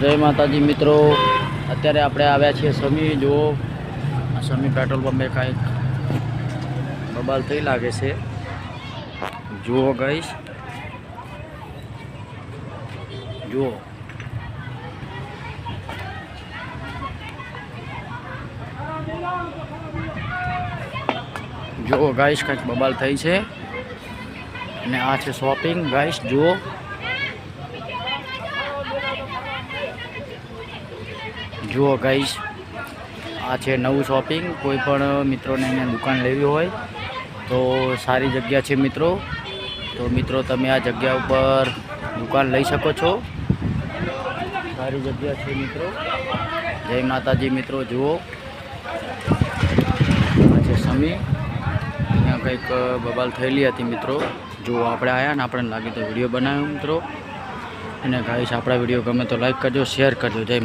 જય માતાજી મિત્રો, અત્યારે આપણે આવ્યા છીએ સમી। જુઓ આ સમી પેટ્રોલ પંપે કાંઈક બબાલ થઈ લાગે છે। જુઓ ગાઈસ, જુઓ જુઓ ગાઈસ, કાંઈક બબાલ થઈ છે। અને આ છે શોપિંગ ગાઈસ। જુઓ જુઓ ગાઈસ, આ છે નવું શોપિંગ। કોઈ પણ મિત્રોને અહીંયા દુકાન લેવી હોય તો સારી જગ્યા છે મિત્રો। તો મિત્રો તમે આ જગ્યા ઉપર દુકાન લઈ શકો છો। સારી જગ્યા છે મિત્રો। જય માતાજી મિત્રો। જુઓ આ છે સમી। અહીંયા કંઈક બબાલ થયેલી હતી મિત્રો। જુઓ આપણે આવ્યા ને આપણને લાગી તો વિડીયો બનાવ્યો મિત્રો। અને ગાઈસ, આપણા વિડીયો ગમે તો લાઈક કરજો, શેર કરજો। જય